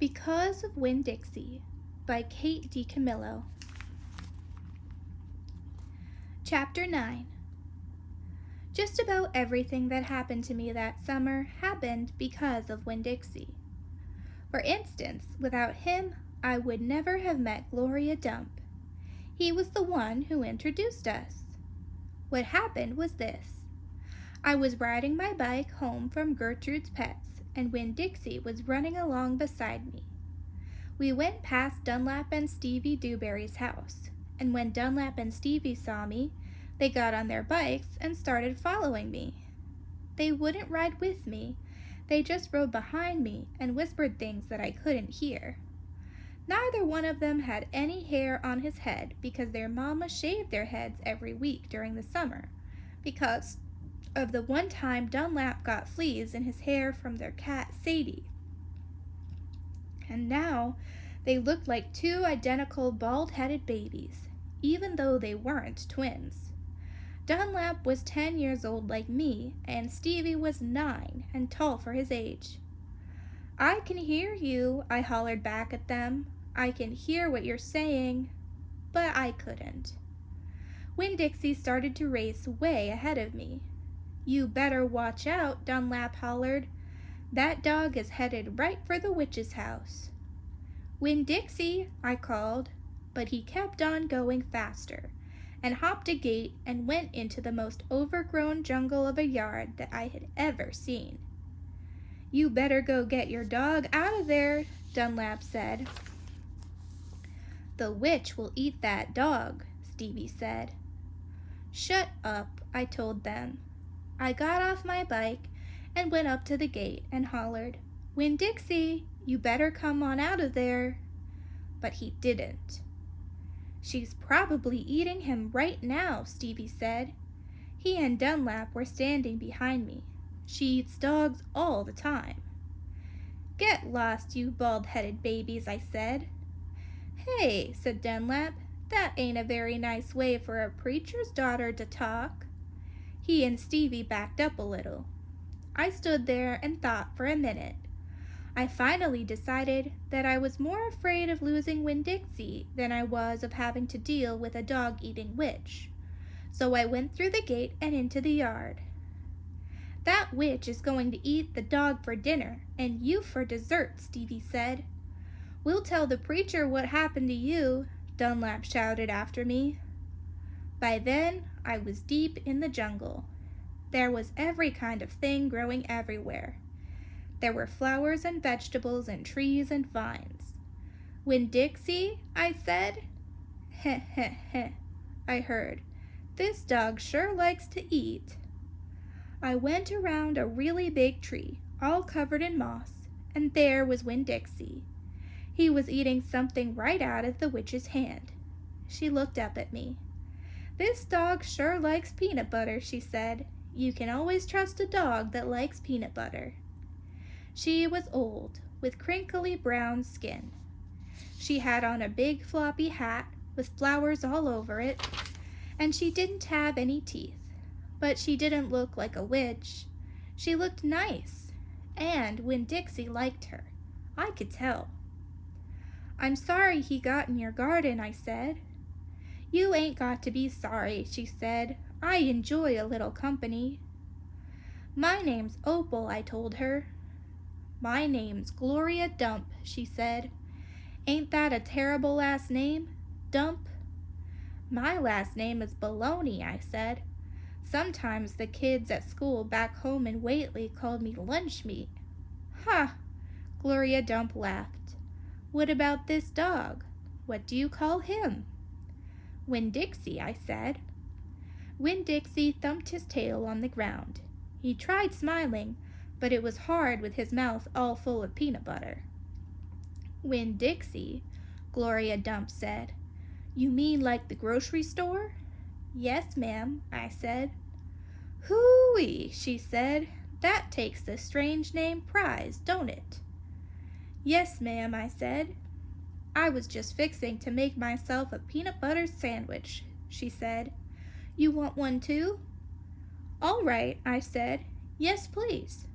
Because of Winn-Dixie by Kate DiCamillo. Chapter 9. Just about everything that happened to me that summer happened because of Winn-Dixie. For instance, without him, I would never have met Gloria Dump. He was the one who introduced us. What happened was this. I was riding my bike home from Gertrude's Pets, and Winn-Dixie was running along beside me. We went past Dunlap and Stevie Dewberry's house, and when Dunlap and Stevie saw me, they got on their bikes and started following me. They wouldn't ride with me, they just rode behind me and whispered things that I couldn't hear. Neither one of them had any hair on his head because their mama shaved their heads every week during the summer, because of the one time Dunlap got fleas in his hair from their cat Sadie. And now they looked like two identical bald-headed babies, even though they weren't twins. Dunlap was 10 years old like me, and Stevie was 9 and tall for his age. "I can hear you," I hollered back at them. "I can hear what you're saying." But I couldn't. Winn-Dixie started to race way ahead of me. "You better watch out," Dunlap hollered. "That dog is headed right for the witch's house." "Winn-Dixie," I called, but he kept on going faster and hopped a gate and went into the most overgrown jungle of a yard that I had ever seen. "You better go get your dog out of there," Dunlap said. "The witch will eat that dog," Stevie said. "Shut up," I told them. I got off my bike and went up to the gate and hollered, "Winn-Dixie, you better come on out of there." But he didn't. "She's probably eating him right now," Stevie said. He and Dunlap were standing behind me. "She eats dogs all the time." "Get lost, you bald-headed babies," I said. "Hey," said Dunlap, "that ain't a very nice way for a preacher's daughter to talk." He and Stevie backed up a little. I stood there and thought for a minute. I finally decided that I was more afraid of losing Winn-Dixie than I was of having to deal with a dog-eating witch. So I went through the gate and into the yard. "That witch is going to eat the dog for dinner, and you for dessert," Stevie said. "We'll tell the preacher what happened to you," Dunlap shouted after me. By then, I was deep in the jungle. There was every kind of thing growing everywhere. There were flowers and vegetables and trees and vines. "Winn-Dixie," I said. "Heh heh heh," I heard. "This dog sure likes to eat." I went around a really big tree, all covered in moss, and there was Winn-Dixie. He was eating something right out of the witch's hand. She looked up at me. "This dog sure likes peanut butter," she said. "You can always trust a dog that likes peanut butter." She was old, with crinkly brown skin. She had on a big floppy hat with flowers all over it, and she didn't have any teeth. But she didn't look like a witch. She looked nice, and Winn-Dixie liked her. I could tell. "I'm sorry he got in your garden," I said. "You ain't got to be sorry," she said. "I enjoy a little company." "My name's Opal," I told her. "My name's Gloria Dump," she said. "Ain't that a terrible last name? Dump?" "My last name is Baloney," I said. "Sometimes the kids at school back home in Whately called me lunch meat." "Ha!" Gloria Dump laughed. "What about this dog? What do you call him?" "Winn-Dixie," I said. Winn-Dixie thumped his tail on the ground. He tried smiling, but it was hard with his mouth all full of peanut butter. "Winn-Dixie," Gloria Dump said. "You mean like the grocery store?" "Yes, ma'am," I said. "Hoo-wee," she said. "That takes the strange name prize, don't it?" "Yes, ma'am," I said. "I was just fixing to make myself a peanut butter sandwich," she said. "You want one too?" "All right," I said. "Yes, please."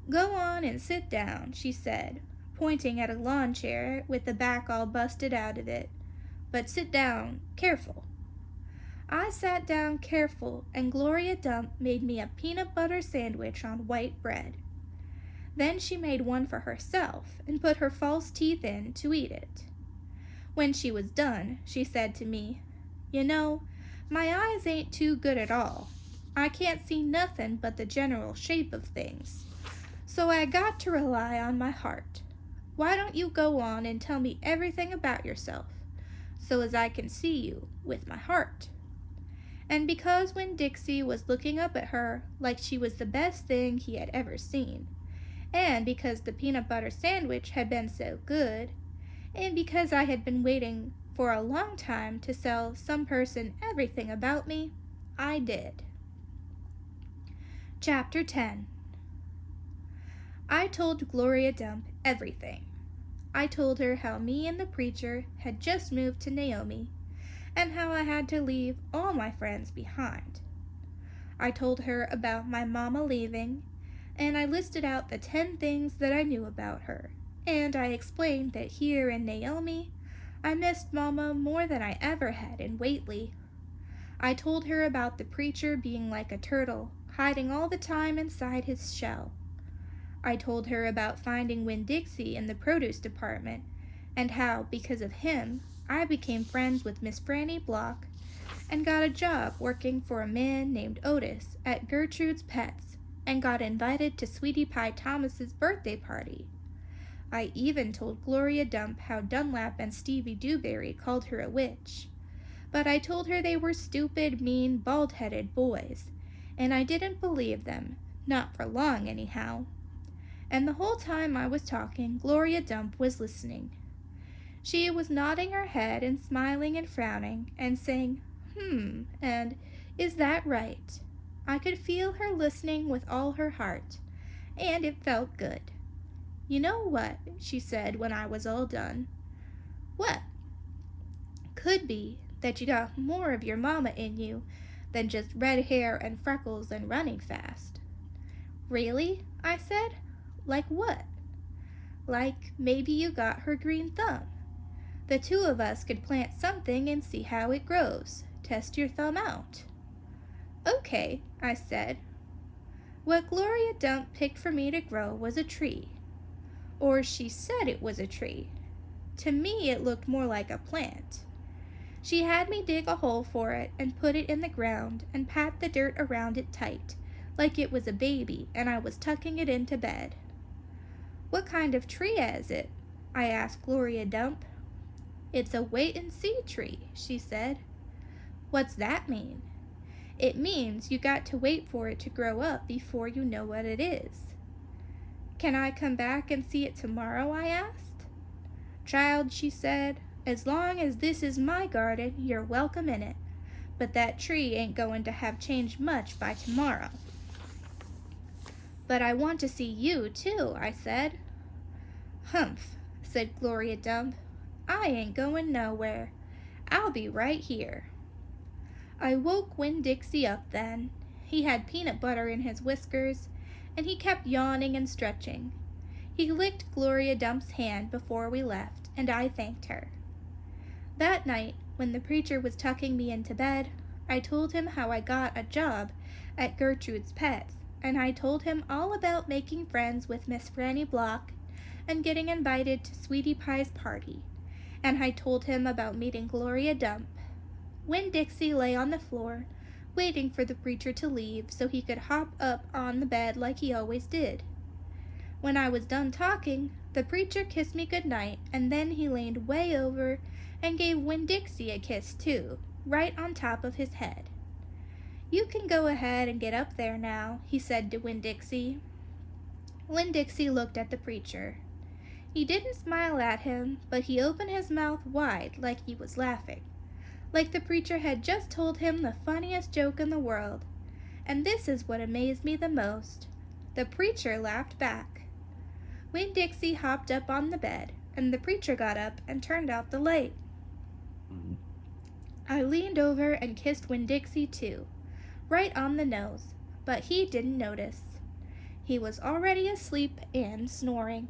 "Go on and sit down," she said, pointing at a lawn chair with the back all busted out of it. "But sit down, careful." I sat down careful, and Gloria Dump made me a peanut butter sandwich on white bread. Then she made one for herself and put her false teeth in to eat it. When she was done, she said to me, "You know, my eyes ain't too good at all. I can't see nothin' but the general shape of things. So I got to rely on my heart. Why don't you go on and tell me everything about yourself, so as I can see you with my heart?" And because Winn-Dixie was looking up at her like she was the best thing he had ever seen, and because the peanut butter sandwich had been so good, and because I had been waiting for a long time to tell some person everything about me, I did. Chapter 10. I told Gloria Dump everything. I told her how me and the preacher had just moved to Naomi, and how I had to leave all my friends behind. I told her about my mama leaving, and I listed out the 10 things that I knew about her, and I explained that here in Naomi, I missed Mama more than I ever had in Whately. I told her about the preacher being like a turtle, hiding all the time inside his shell. I told her about finding Winn-Dixie in the produce department, and how, because of him, I became friends with Miss Franny Block and got a job working for a man named Otis at Gertrude's Pets, and got invited to Sweetie Pie Thomas's birthday party. I even told Gloria Dump how Dunlap and Stevie Dewberry called her a witch. But I told her they were stupid, mean, bald-headed boys, and I didn't believe them, not for long anyhow. And the whole time I was talking, Gloria Dump was listening. She was nodding her head and smiling and frowning and saying, and "Is that right?" I could feel her listening with all her heart, and it felt good. "You know what?" she said when I was all done. "What?" "Could be that you got more of your mama in you than just red hair and freckles and running fast." "Really?" I said. "Like what?" "Like maybe you got her green thumb. The two of us could plant something and see how it grows. Test your thumb out." "Okay," I said. What Gloria Dump picked for me to grow was a tree. Or she said it was a tree. To me it looked more like a plant. She had me dig a hole for it and put it in the ground and pat the dirt around it tight, like it was a baby and I was tucking it into bed. "What kind of tree is it?" I asked Gloria Dump. "It's a wait-and-see tree," she said. "What's that mean?" "It means you got to wait for it to grow up before you know what it is." "Can I come back and see it tomorrow?" I asked. "Child," she said, "as long as this is my garden, you're welcome in it. But that tree ain't going to have changed much by tomorrow." "But I want to see you, too," I said. "Humph," said Gloria Dump. "I ain't going nowhere. I'll be right here." I woke Winn-Dixie up then. He had peanut butter in his whiskers, and he kept yawning and stretching. He licked Gloria Dump's hand before we left, and I thanked her. That night, when the preacher was tucking me into bed, I told him how I got a job at Gertrude's Pets, and I told him all about making friends with Miss Franny Block and getting invited to Sweetie Pie's party, and I told him about meeting Gloria Dump. Winn-Dixie lay on the floor, waiting for the preacher to leave so he could hop up on the bed like he always did. When I was done talking, the preacher kissed me good night, and then he leaned way over and gave Winn-Dixie a kiss too, right on top of his head. "You can go ahead and get up there now," he said to Winn-Dixie. Winn-Dixie looked at the preacher. He didn't smile at him, but he opened his mouth wide like he was laughing, like the preacher had just told him the funniest joke in the world. And this is what amazed me the most. The preacher laughed back. Winn-Dixie hopped up on the bed, and the preacher got up and turned out the light. I leaned over and kissed Winn-Dixie too, right on the nose, but he didn't notice. He was already asleep and snoring.